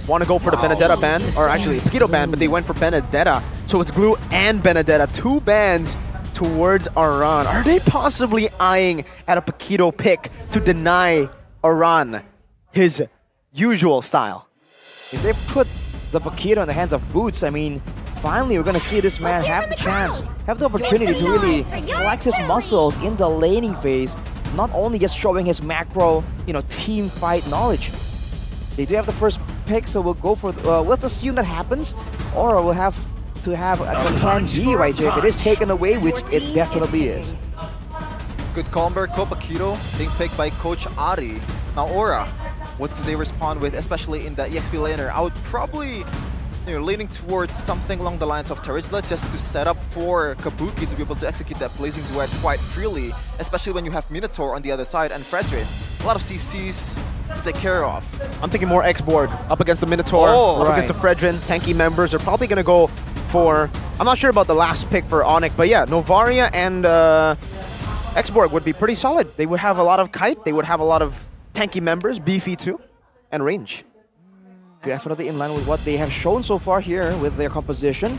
want to go for the Benedetta ban, or actually Taquito ban, but they went for Benedetta. So it's Glue and Benedetta, 2 bans towards Aran. Are they possibly eyeing at a Paquito pick to deny Aran his usual style? If they put the Paquito in the hands of Boots, I mean, finally we're going to see this man have the chance, have the opportunity to really flex his muscles in the laning phase, not only just showing his macro, team fight knowledge. They do have the first pick, so we'll go for, let's assume that happens, or we'll have to have a plan B right here if it is taken away, which it definitely is. Good combo, Paquito being picked by Coach Ari. Now Aura, what do they respond with, especially in the EXP laner? I would probably leaning towards something along the lines of Tarijla just to set up for Kabuki to be able to execute that Blazing Duet quite freely, especially when you have Minotaur on the other side and Fredrin. A lot of CCs to take care of. I'm thinking more X-Borg up against the Minotaur, up against the Fredrin. Tanky members are probably going to go for, I'm not sure about the last pick for Onic, but yeah, Novaria and X-Borg would be pretty solid. They would have a lot of kite, they would have a lot of tanky members, beefy too, and range. Definitely in line with what they have shown so far here with their composition.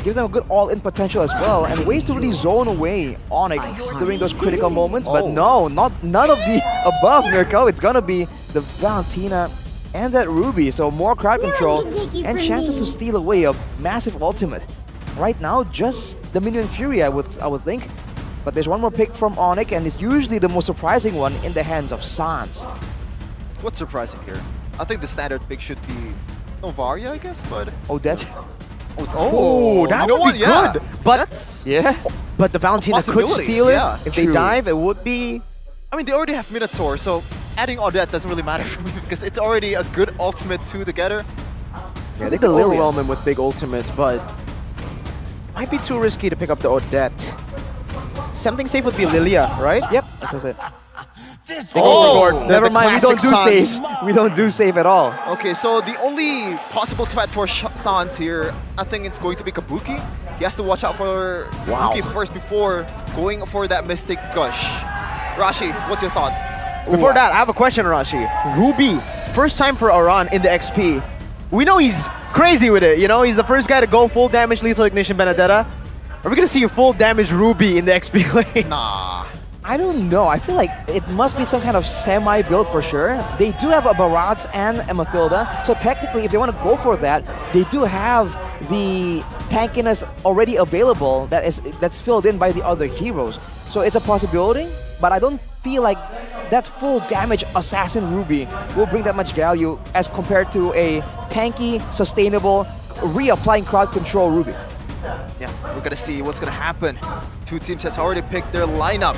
Gives them a good all-in potential as well, and ways to really zone away Onic during those critical moments. But no, none of the above, Mirko. It's gonna be the Valentina and that Ruby, so more crowd control and chances to steal away a massive ultimate. Right now, just the Minion Fury, I would think. But there's one more pick from Onic, and it's usually the most surprising one in the hands of Sans. What's surprising here? I think the standard pick should be Novaria, I guess, but... Oh, that's... Oh, that would be good. But that's... But the Valentina could steal it. If they dive, it would be... I mean, they already have Minotaur, so adding all that doesn't really matter for me because it's already a good ultimate two together. Yeah, they could overwhelm him with big ultimates, but might be too risky to pick up the Odette. Something safe would be Lilia, right? Yep, that's what I said. Never mind, we don't do safe. We don't do safe at all. Okay, so the only possible threat for Sans here, I think it's going to be Kabuki. He has to watch out for Kabuki first before going for that Mystic Gush. Rashi, what's your thought? Before that, I have a question, Rashi. Ruby, first time for Aran in the XP. We know he's crazy with it, he's the first guy to go full damage Lethal Ignition Benedetta. Are we gonna see a full damage Ruby in the XP lane? Nah. I don't know. I feel like it must be some kind of semi-build for sure. They do have a Barats and a Mathilda, so technically if they want to go for that, they do have the tankiness already available that's filled in by the other heroes. So it's a possibility, but I don't feel like that full damage Assassin Ruby will bring that much value as compared to a tanky, sustainable, reapplying crowd control Ruby. Yeah, we're gonna see what's gonna happen. Two teams has already picked their lineup.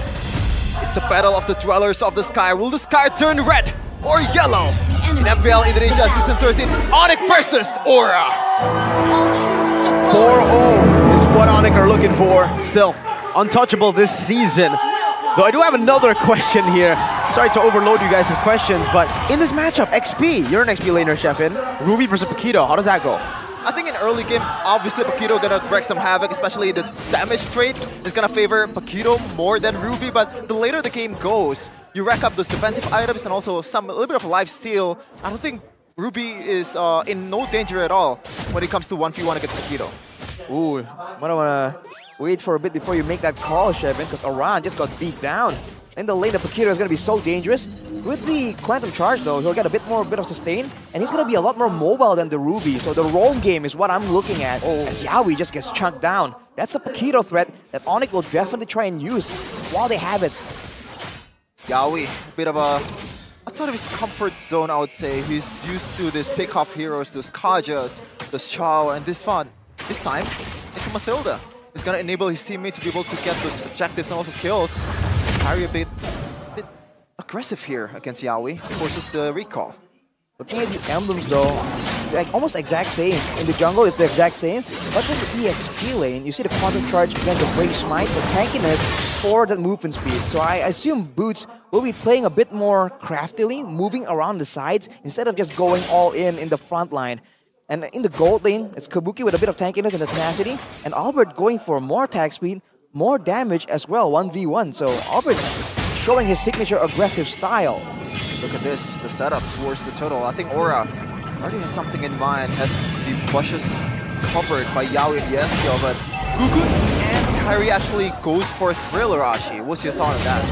It's the battle of the Dwellers of the Sky. Will the sky turn red or yellow? In MPL Indonesia Season 13, it's Onic versus Aura. 4-0 is what Onic are looking for. Still, untouchable this season. Though I do have another question here. Sorry to overload you guys with questions, but in this matchup, XP, you're an XP laner, Sheffin. Ruby versus Paquito, how does that go? I think in early game, obviously Paquito gonna wreak some havoc, especially the damage trait is gonna favor Paquito more than Ruby, but the later the game goes, you rack up those defensive items and also a little bit of life steal. I don't think Ruby is in no danger at all when it comes to 1v1 against Paquito. Ooh, I might wanna wait for a bit before you make that call, Shevin, because Aran just got beat down. In the lane, the Paquito is gonna be so dangerous. With the Quantum Charge though, he'll get a bit of sustain, and he's gonna be a lot more mobile than the Ruby, so the roam game is what I'm looking at, as Yawi just gets chunked down. That's the Paquito threat that Onic will definitely try and use while they have it. Yawi, a bit of a outside of his comfort zone, I would say. He's used to these pick-off heroes, those Kajas, those Chao, and this time, it's a Mathilda. It's gonna enable his teammate to be able to get those objectives and also kills. Harry a bit aggressive here against Yawi, forces the recall. Looking at the emblems though, like almost exact same. In the jungle it's the exact same, but in the EXP lane, you see the Quantum Charge against the Brave Smite, so tankiness for that movement speed. So I assume Boots will be playing a bit more craftily, moving around the sides, instead of just going all in the front line. And in the gold lane, it's Kabuki with a bit of tankiness and the tenacity, and Albert going for more attack speed, more damage as well, 1v1. So Albert's showing his signature aggressive style. Look at this, the setup towards the turtle. I think Aura already has something in mind, has the bushes covered by Yawi and the SPL, but Gugun and Kairi actually goes for Thrill Arashi. What's your thought on that?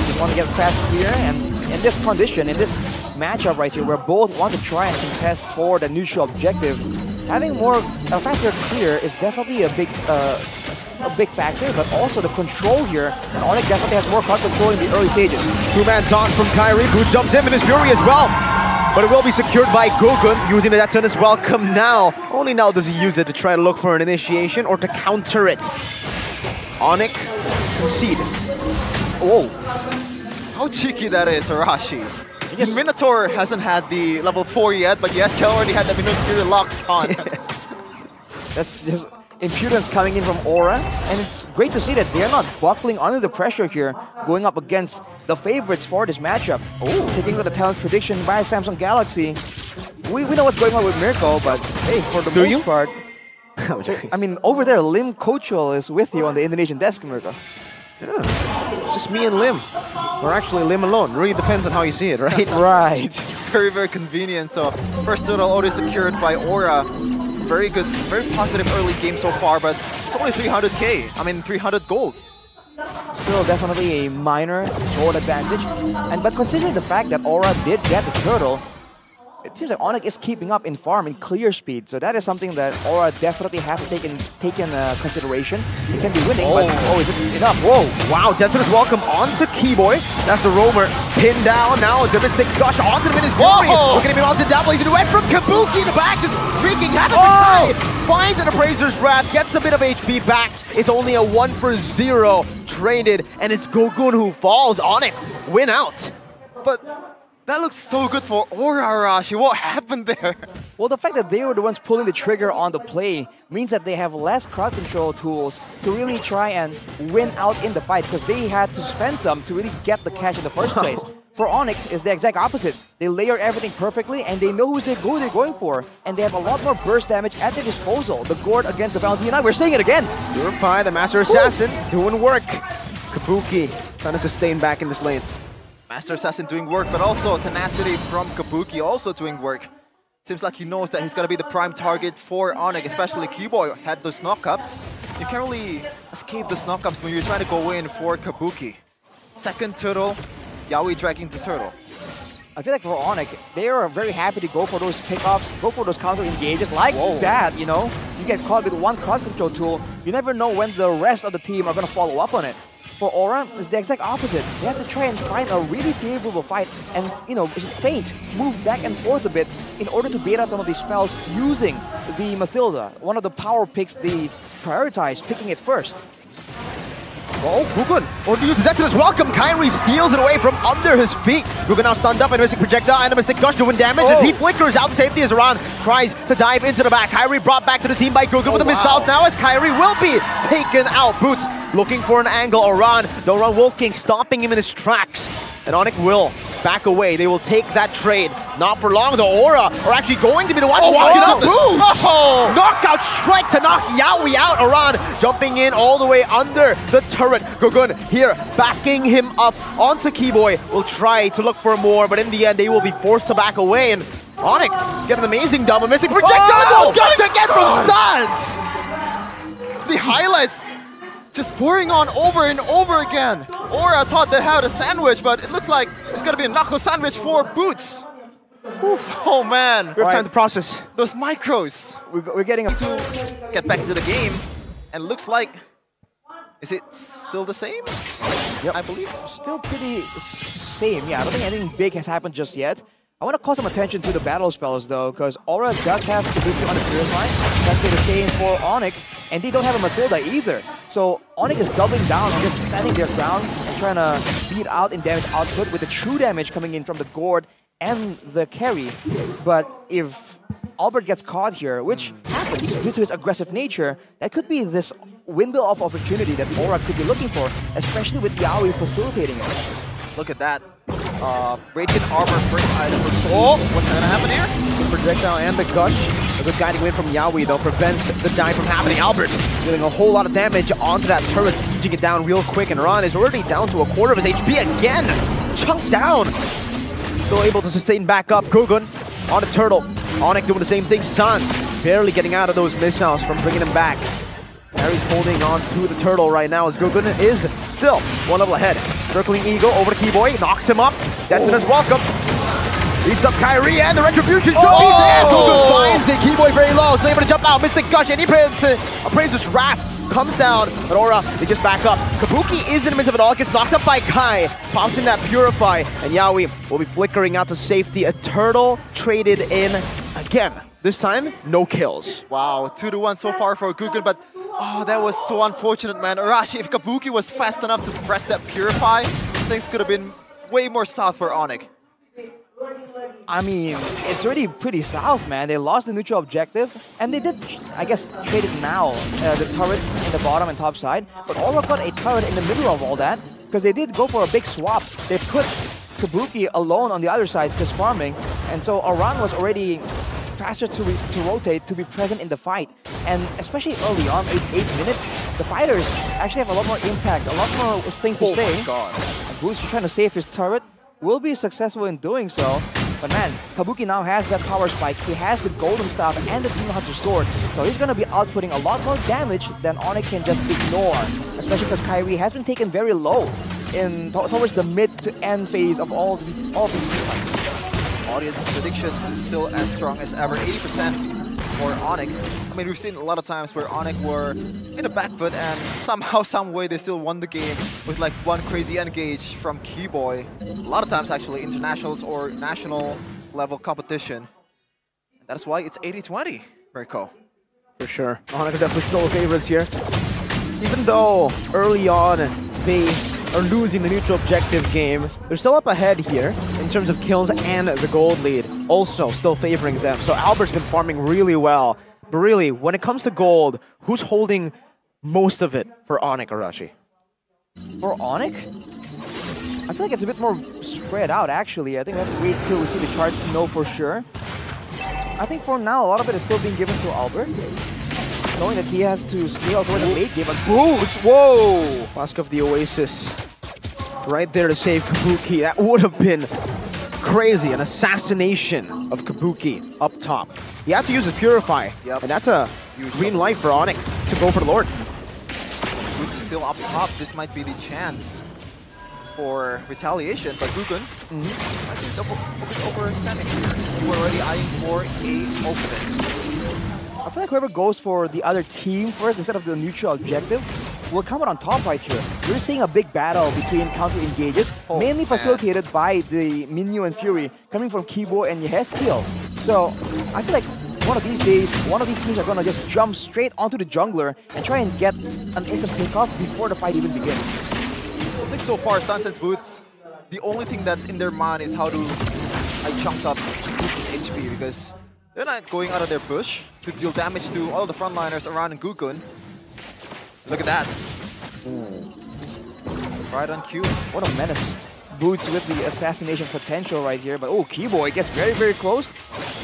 Just want to get fast clear, and in this condition, in this matchup right here, where both want to try and contest for the neutral objective, having a faster clear is definitely a big factor, but also the control here, and Onic definitely has more card control in the early stages. Two-man taunt from Kairi, who jumps in with his Fury as well. But it will be secured by Gugun, using the Detonus as welcome now. Only now does he use it to try to look for an initiation or to counter it. Onic conceded. Oh, how cheeky that is, Arashi. Yes. Minotaur hasn't had the level 4 yet, but yes, Kel already had the Minotaur locked on. That's just impudence coming in from Aura, and it's great to see that they're not buckling under the pressure here, going up against the favorites for this matchup. Oh, taking the talent prediction by Samsung Galaxy. We know what's going on with Mirko, but hey, for the most part, I mean, over there, Lim Kochel is with you on the Indonesian desk, Mirko. Yeah, it's just me and Lim. Or actually Lim alone. Really depends on how you see it, right? Right. Very, very convenient. So first total already secured by Aura. Very good, very positive early game so far, but it's only 300k. I mean, 300 gold. Still definitely a minor gold advantage. But considering the fact that Aura did get the turtle, it seems like Onic is keeping up in farm and clear speed. So that is something that Aura definitely has to take in consideration. He can be winning, but is it enough? Whoa! Wow, Detonus welcome onto Keyboy. That's the roamer. Pinned down. Now it's a Mystic Gush onto the Minus Fury. Looking at him onto Double. He's going to edge from Kabuki in the back. Just wreaking havoc. Finds an Appraiser's Wrath. Gets a bit of HP back. It's only a 1-for-0 traded. And it's Gugun who falls. Onic win out. But that looks so good for Aura, Arashi. What happened there? Well, the fact that they were the ones pulling the trigger on the play means that they have less crowd control tools to really try and win out in the fight, because they had to spend some to really get the catch in the first place. For Onic, it's the exact opposite. They layer everything perfectly, and they know who they're going for, and they have a lot more burst damage at their disposal. The Gord against the Valentina, we're seeing it again! Purify, the Master Assassin, doing work. Kabuki trying to sustain back in this lane. Master Assassin doing work, but also Tenacity from Kabuki also doing work. Seems like he knows that he's going to be the prime target for Onic, especially Keyboy had those knockups. You can't really escape those knockups when you're trying to go in for Kabuki. Second turtle, Yawi dragging the turtle. I feel like for Onic, they are very happy to go for those pickoffs, go for those counter engages like that, you know? You get caught with one crowd control tool, you never know when the rest of the team are going to follow up on it. For Aura, it's the exact opposite. They have to try and find a really favorable fight and, you know, feint, move back and forth a bit in order to bait out some of these spells using the Mathilda. One of the power picks they prioritize, picking it first. Oh, Gugun, or to use the Detonus welcome. Kairi steals it away from under his feet. Gugun now stunned up and Mystic Projectile and a Mystic Gush doing damage as he flickers out to safety as Iran tries to dive into the back. Kairi brought back to the team by Gugun with the missiles now as Kairi will be taken out. Boots looking for an angle. Iran, the Iran Wolf King stopping him in his tracks. And Onic will back away. They will take that trade. Not for long. The Aura are actually going to be the ones walking up. Knockout strike to knock Yawi out. Iran jumping in all the way under the turret. Gugun here backing him up onto Keyboy. Will try to look for more, but in the end they will be forced to back away. And Onic get an amazing double Mystic Projectile. Gush again from Suns. The highlights just pouring on over and over again. Aura thought they had a sandwich, but it looks like it's going to be a knuckle sandwich for Boots. Oof. Oh man. We have time to process. Those micros. We're getting to get back into the game. And looks like, is it still the same? Yep. I believe. Still pretty same. Yeah, I don't think anything big has happened just yet. I want to call some attention to the battle spells though, because Aura does have Kabuki on the Purify. That's the same for Onic, and they don't have a Mathilda either. So Onic is doubling down and just standing their ground and trying to beat out in damage output with the true damage coming in from the Gord and the carry. But if Albert gets caught here, which happens due to his aggressive nature, that could be this window of opportunity that Aura could be looking for, especially with Yawi facilitating it. Look at that. Radiant Armor first item for Soul. What's going to happen here? The projectile and the Gush. A good guiding win from Yawi though prevents the dive from happening. Albert dealing a whole lot of damage onto that turret, sieging it down real quick, and Ron is already down to a quarter of his HP again. Chunked down. Still able to sustain back up. Gugun on a turtle. Onic doing the same thing. Suns barely getting out of those missiles from bringing him back. Harry's holding on to the turtle right now as Gugun is still one level ahead. Circling Eagle over to Keyboy, knocks him up. Detona's welcome. Beats up Kyrie and the Retribution jump beat there. Gugun finds it. Keyboy very low, so able to jump out. Mystic Gush and he appraises Wrath. Comes down, but Aura, they just back up. Kabuki is in the midst of it all, gets knocked up by Kai, pops in that Purify, and Yaoi will be flickering out to safety. A turtle traded in again. This time, no kills. Wow, 2-1 so far for Gugun, but oh, that was so unfortunate, man. Arashi, if Kabuki was fast enough to press that Purify, things could have been way more south for Onic. I mean, it's already pretty south, man. They lost the neutral objective, and they did, I guess, trade it now. The turrets in the bottom and top side, but Aura got a turret in the middle of all that, because they did go for a big swap. They put Kabuki alone on the other side, just farming, and so Aran was already faster to rotate, to be present in the fight. And especially early on, 8 minutes, the fighters actually have a lot more impact, a lot more things to say. Oh my god. Boost trying to save his turret, will be successful in doing so. But man, Kabuki now has that power spike, he has the golden staff and the Demon Hunter sword, so he's gonna be outputting a lot more damage than Onic can just ignore. Especially because Kyrie has been taken very low in towards the mid to end phase of all these fights. Audience prediction still as strong as ever, 80% for Onic. I mean, we've seen a lot of times where Onic were in the back foot and somehow, some way they still won the game with like one crazy engage from Keyboy. A lot of times actually internationals or national level competition. And that's why it's 80-20, Rico. For sure. Onic are definitely still favorites here. Even though early on they are losing the neutral objective game, they're still up ahead here in terms of kills and the gold lead. Also still favoring them. So Albert's been farming really well. But really, when it comes to gold, who's holding most of it for Onic, Arashi? For Onic? I feel like it's a bit more spread out, actually. I think we have to wait till we see the charts to know for sure. I think for now, a lot of it is still being given to Albert, knowing that he has to scale toward the late game. Boots! Whoa! Flask of the Oasis right there to save Kabuki. That would have been crazy. An assassination of Kabuki up top. He had to use his Purify, and that's a green light for Onic to go for the Lord. Boots is still up top. This might be the chance for retaliation, but Gugun, I think double overstanding here. You were already eyeing for a opening. I feel like whoever goes for the other team first instead of the neutral objective will come out on top right here. You're seeing a big battle between counter engages, mainly facilitated by the Minyu and Fury coming from Kibo and Yehezkiel. So I feel like one of these days, one of these teams are gonna just jump straight onto the jungler and try and get an instant pickoff before the fight even begins. I think so far, Sunset's Boots, the only thing that's in their mind is how to chunk up Boots' HP, because they're not going out of their bush to deal damage to all the frontliners around in Gugun. Look at that. Right on cue. What a menace. Boots with the assassination potential right here, but oh, Keyboy gets very, very close.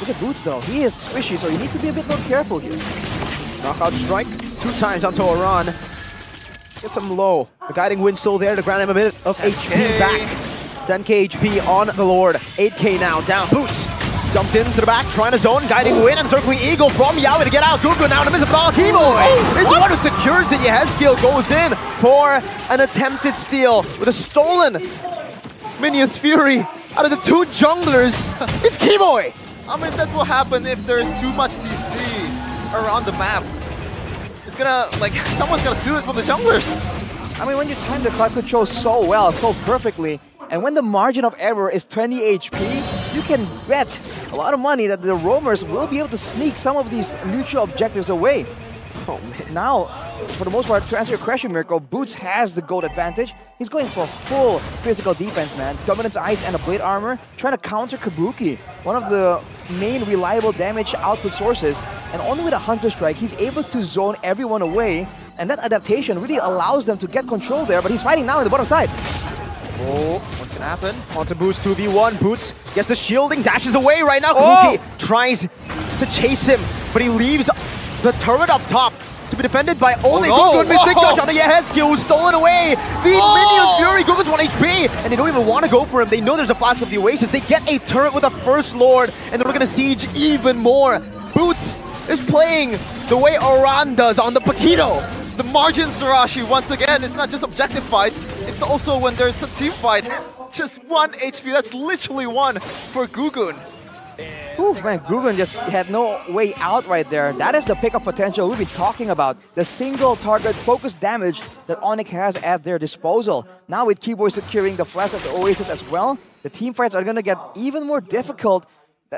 Look at Boots though. He is squishy, so he needs to be a bit more careful here. Knockout strike 2 times onto Aran. Gets him low. The guiding wind still there to grant him a bit of HP back. 10k HP on the Lord. 8k now down. Boots jumped into the back, trying to zone, guiding wind and circling Eagle from Yaoi to get out. Gugun now to miss it, but all Keyboy is the one who secures it. Yehezkiel goes in for an attempted steal with a stolen Minion's Fury. Out of the 2 junglers, it's Keyboy! I mean, that's what happens if there's too much CC around the map. It's gonna, like, someone's gonna steal it from the junglers. I mean, when you time the cloud control so well, so perfectly, and when the margin of error is 20 HP, you can bet a lot of money that the roamers will be able to sneak some of these neutral objectives away. Oh man. Now, for the most part, to answer your question, Mirko, Boots has the gold advantage. He's going for full physical defense, man. Dominance Ice and a Blade Armor, trying to counter Kabuki, one of the main reliable damage output sources. And only with a Hunter Strike, he's able to zone everyone away. And that adaptation really allows them to get control there, but he's fighting now on the bottom side. Oh, what's gonna happen? Onto Boots 2v1. Boots gets the shielding, dashes away right now. Kabuki tries to chase him, but he leaves the turret up top. to be defended by only no. Gugun. Mystic Gush on the Yehezkiel who's stolen away. The Minion Fury, Gugun's 1 HP, and they don't even want to go for him. They know there's a Flask of the Oasis. They get a turret with a First Lord, and they're going to siege even more. Boots is playing the way Oran does on the Paquito. The margins, Sarashi, once again, it's not just objective fights, it's also when there's a team fight. Just 1 HP, that's literally 1 for Gugun. Oof, man, Gugun just had no way out right there. That is the pickup potential we've been talking about. The single target focus damage that Onic has at their disposal. Now with Keyboy securing the Flash of the Oasis as well, the team fights are going to get even more difficult.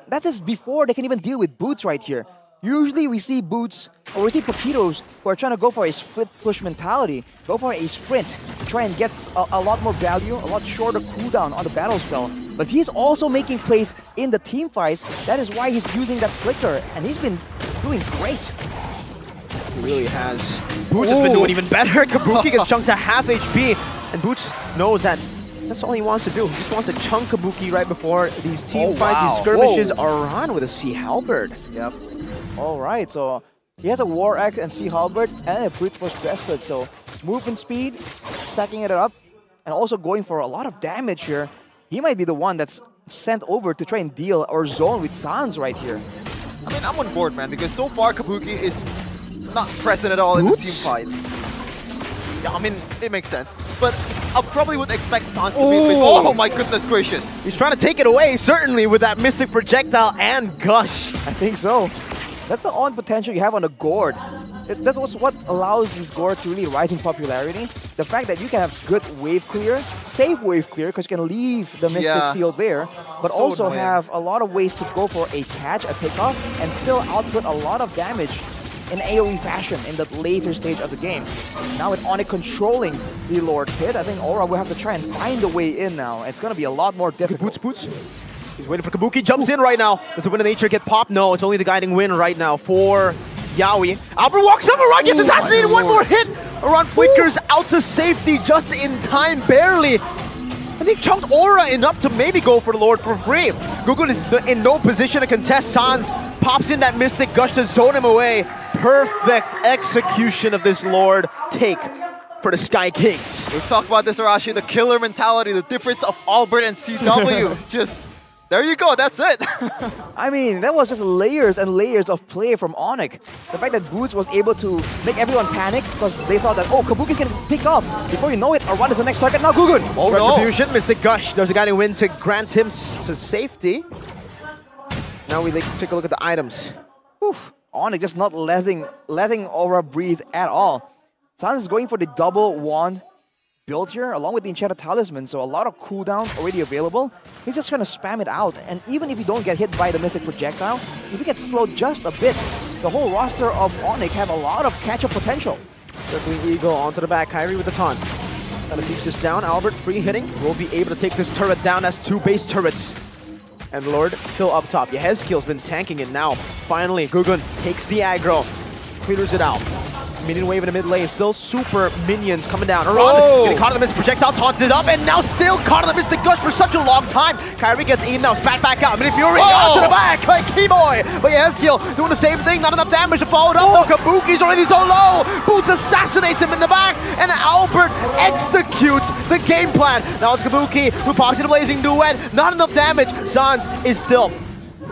That is before they can even deal with Boots right here. Usually we see Boots, or we see Paquitos who are trying to go for a split push mentality, go for a sprint to try and get a lot more value, a lot shorter cooldown on the battle spell. But he's also making plays in the team fights. That is why he's using that flicker, and he's been doing great. He really has. Boots has been doing even better. Kabuki gets chunked to half HP, and Boots knows that that's all he wants to do. He just wants to chunk Kabuki right before these team fights, these skirmishes are on with a Sea Halberd. Yep. All right, so he has a War Axe and Sea Halberd and a Brute Force Breastplate. So movement speed, stacking it up, and also going for a lot of damage here. He might be the one that's sent over to try and deal or zone with Sans right here. I mean, I'm on board, man, because so far Kabuki is not present at all in the team fight. Yeah, I mean, it makes sense. But I probably would expect Sans to be with... Oh my goodness gracious. He's trying to take it away, certainly, with that Mystic Projectile and Gush. I think so. That's the odd potential you have on the Gourd. That's what allows this Gourd to really rise in popularity. The fact that you can have good wave clear, safe wave clear, because you can leave the Mystic field there, but so also annoying. have a lot of ways to go for a catch, a pickoff, and still output a lot of damage in AoE fashion in the later stage of the game. Now with Onic controlling the Lord Pit, I think Aura will have to try and find a way in now. It's going to be a lot more difficult. Boots. He's waiting for Kabuki, jumps in right now. Does the Wind of Nature get popped? No, it's only the guiding wind right now for Yaoi. Albert walks up, Aran gets assassinated, one more hit! Aran flickers out to safety just in time, barely. And they've chunked Aura enough to maybe go for the Lord for free. Gugun is in no position to contest. Sans pops in that Mystic Gush to zone him away. Perfect execution of this Lord take for the Sky Kings. We've talked about this, Arashi, the killer mentality, the difference of Albert and CW. Just... there you go, that's it. I mean, that was just layers and layers of play from Onic. The fact that Boots was able to make everyone panic because they thought that, oh, Kabuki's gonna pick off. Before you know it, Aran is the next target. Now Gugun. Oh, Retribution, Mystic Gush. There's a guiding wind to grant him to safety. Now we take a look at the items. Oof. Onic just not letting Aura breathe at all. Sans is going for the double wand build here, along with the Enchanted Talisman, so a lot of cooldown already available. He's just gonna spam it out, and even if you don't get hit by the Mystic Projectile, if you get slowed just a bit, the whole roster of Onic have a lot of catch-up potential. Circling Eagle onto the back, Kyrie with the taunt. Gonna siege this down, Albert free hitting, will be able to take this turret down as 2 base turrets. And Lord still up top. Yehezkiel's been tanking it now. Finally, Gugun takes the aggro, clears it out. Minion wave in the mid lane, still super minions coming down. Aran getting caught in the Mystic Projectile, taunted up, and now still caught in the Mystic Gush for such a long time. Kyrie gets eaten now, spat back out. Minion Fury onto the back by Keyboy. But Yehezkiel doing the same thing, not enough damage to follow it up. Oh, Kabuki's already so low. Boots assassinates him in the back, and Albert executes the game plan. Now it's Kabuki who pops in a blazing duet. Not enough damage. Sans is still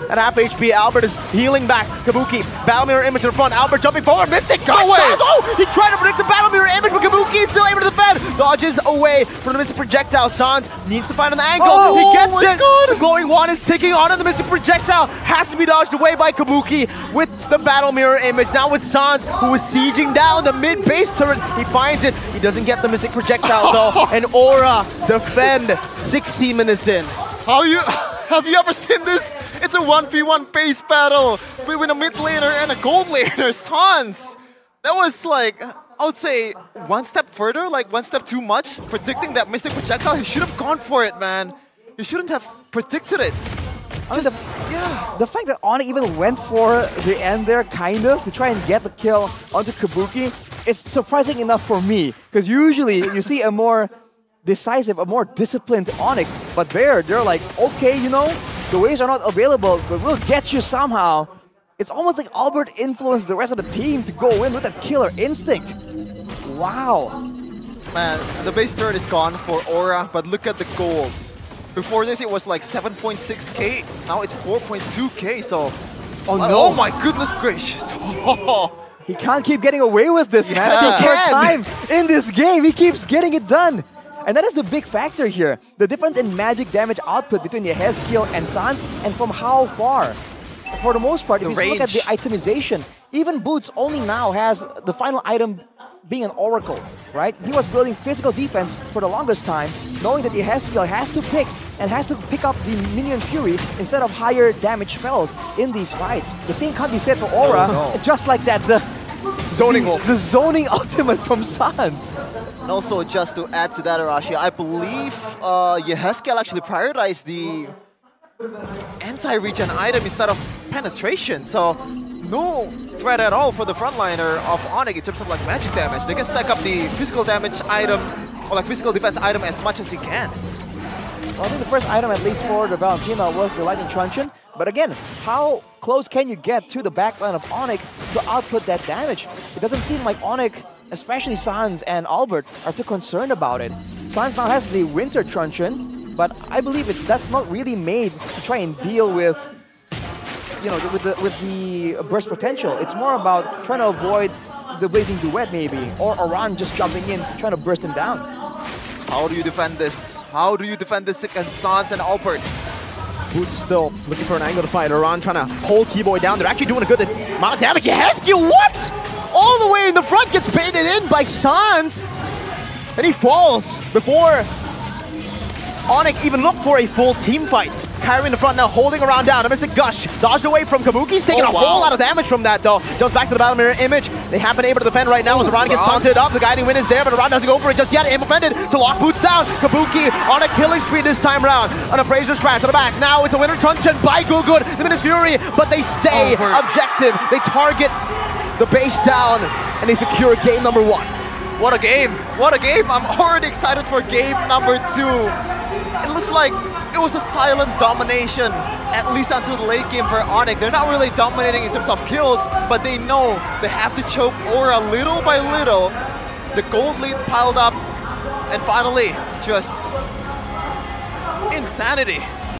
at half HP. Albert is healing back. Kabuki, Battle Mirror Image in the front. Albert jumping forward. Mystic Gush! Oh! He tried to predict the Battle Mirror Image, but Kabuki is still able to defend. Dodges away from the Mystic Projectile. Sans needs to find an angle. He gets it! God. The glowing wand is ticking on, and the Mystic Projectile has to be dodged away by Kabuki with the Battle Mirror Image. Now with Sans, who is sieging down the mid-base turret. He finds it. He doesn't get the Mystic Projectile, though. And Aura defend 60 minutes in. Have you ever seen this? It's a 1v1 base battle between a mid laner and a gold laner, Sans. That was like, I would say, one step further, like one step too much. Predicting that Mystic Projectile, he should have gone for it, man. He shouldn't have predicted it. The fact that Onic even went for the end there, kind of, to try and get the kill onto Kabuki, is surprising enough for me. Because usually you see a more decisive, a more disciplined Onic, but they're like, okay, you know, the waves are not available, but we'll get you somehow. It's almost like Albert influenced the rest of the team to go in with that killer instinct. Wow. Man, the base turret is gone for Aura, but look at the gold. Before this, it was like 7.6k. Now it's 4.2k, so... Oh no! Oh my goodness gracious! He can't keep getting away with this, man. Yeah. The third time in this game, he keeps getting it done. And that is the big factor here. The difference in magic damage output between Yehezkiel and Sans, and from how far. For the most part, if you look at the itemization, even Boots only now has the final item being an Oracle, right? He was building physical defense for the longest time, knowing that Yehezkiel has to pick up the Minion Fury instead of higher damage spells in these fights. The same can't be said for Aura, just like that, the zoning ultimate from Sans. And also, just to add to that, Arashi, I believe Yehezkiel actually prioritized the anti-regen item instead of penetration, so no threat at all for the frontliner of Onic in terms of like magic damage. They can stack up the physical damage item or like physical defense item as much as he can. Well, I think the first item, at least for the Valentina, was the Lightning Truncheon. But again, how close can you get to the backline of Onic to output that damage? It doesn't seem like Onic, especially Sans and Albert, are too concerned about it. Sans now has the Winter Truncheon, but I believe that's not really made to try and deal with, you know, with the burst potential. It's more about trying to avoid the Blazing Duet maybe, or Aran just jumping in, trying to burst him down. How do you defend this? How do you defend this against Sans and Albert? Boots still looking for an angle to fight. Aran trying to hold Keyboy down. They're actually doing a good amount of damage. Yehezkiel, what? All the way in the front, gets baited in by Sans. And he falls before Onic even looked for a full team fight. Kyrie in the front now, holding around down. A Mystic Gush dodged away from Kabuki. He's taking a whole lot of damage from that, though. Goes back to the Battle Mirror image. They have been able to defend right now as Aran gets taunted up. The guiding wind is there, but Aran doesn't go for it just yet. Aim offended to lock Boots down. Kabuki on a killing spree this time round. An Appraiser's Crash to the back. Now it's a Winter Truncheon by Gugud. The Minus Fury, but they stay objective. They target the base down, and they secure game number 1. What a game! What a game! I'm already excited for game number 2. It looks like it was a silent domination, at least until the late game for Onic. They're not really dominating in terms of kills, but they know they have to choke Aura little by little. The gold lead piled up, and finally, just insanity.